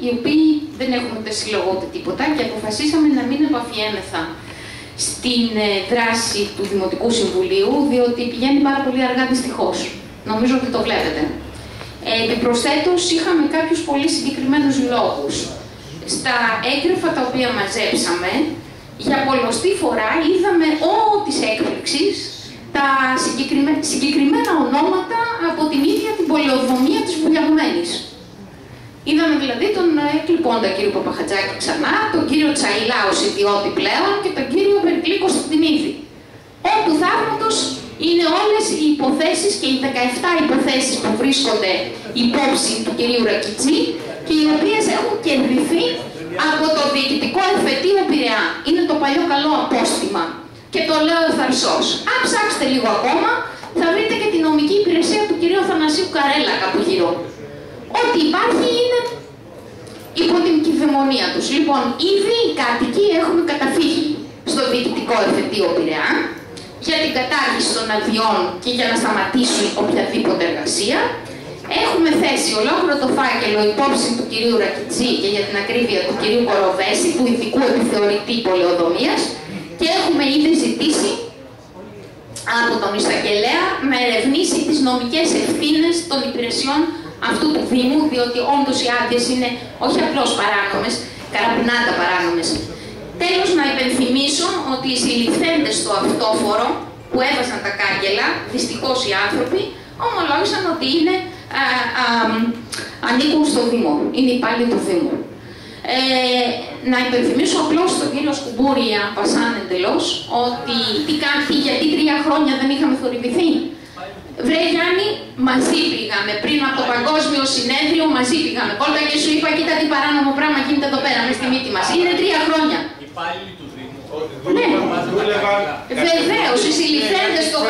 οι οποίοι δεν έχουμε ούτε σύλλογο ούτε τίποτα και αποφασίσαμε να μην επαφιέμεθα στην δράση του Δημοτικού Συμβουλίου, διότι πηγαίνει πάρα πολύ αργά δυστυχώς. Νομίζω ότι το βλέπετε. Επιπροσθέτως, είχαμε κάποιους πολύ συγκεκριμένους λόγους. Στα έγγραφα τα οποία μαζέψαμε, για πολλοστή φορά είδαμε της έκπληξης τα συγκεκριμένα ονόματα από την ίδια την πολεοδομία της Βουλιαγμένης. Είδαμε δηλαδή τον εκλειπώντα κύριο Παπαχατζάκη ξανά, τον κύριο Τσαϊλά ως ιδιώτη πλέον και τον κύριο Περικλή Κωνσταντινίδη. Του θαύματος είναι όλες οι υποθέσεις και οι 17 υποθέσεις που βρίσκονται υπόψη του κυρίου Ρακιτζή και οι οποίες έχουν κερδιθεί από το Διοικητικό Εφετείο Πειραιά. Είναι το παλιό καλό απόστημα. Και το λέω ευθαρσώς. Αν ψάξετε λίγο ακόμα, θα βρείτε και τη νομική υπηρεσία του κυρίου Θανασίου Καρέλα κάπου γύρω. Ό,τι υπάρχει είναι υπό την κυδαιμονία τους. Λοιπόν, ήδη οι κάτοικοι έχουν καταφύγει στο Διοικητικό Εφετείο Πειραιά για την κατάργηση των αδειών και για να σταματήσουν οποιαδήποτε εργασία. Έχουμε θέσει ολόκληρο το φάκελο υπόψη του κυρίου Ρακιτζή και για την ακρίβεια του κυρίου Κοροβέση, του ειδικού επιθεωρητή πολεοδομίας, και έχουμε ήδη ζητήσει από τον Εισαγγελέα να ερευνήσει τις νομικές ευθύνες των υπηρεσιών αυτού του Δήμου, διότι όντως οι άδειες είναι όχι απλώς παράνομες, καραπινάτα παράνομες. Τέλος, να υπενθυμίσω ότι οι συλληφθέντες στο αυτόφορο που έβαζαν τα κάγκελα, δυστυχώς οι άνθρωποι, ομολόγησαν ότι είναι, ανήκουν στο Δήμο, είναι υπάλληλοι του Δήμου. Να υπενθυμίσω απλώς στον κύριο Σκουμπούρη, πασάν εντελώς, ότι γιατί 3 χρόνια δεν είχαμε θορυβηθεί. Βρε Γιάννη, μαζί πήγαμε πριν από το Παγκόσμιο Συνέδριο, μαζί πήγαμε. Κόλτα και σου είπα, κοίτα τι παράνομο πράγμα γίνεται εδώ πέρα, μες στη μύτη μας. Είναι 3 χρόνια. Υπάλληλοι του Δήμου. Ναι, βεβαίως, οι συλληφθέντες στο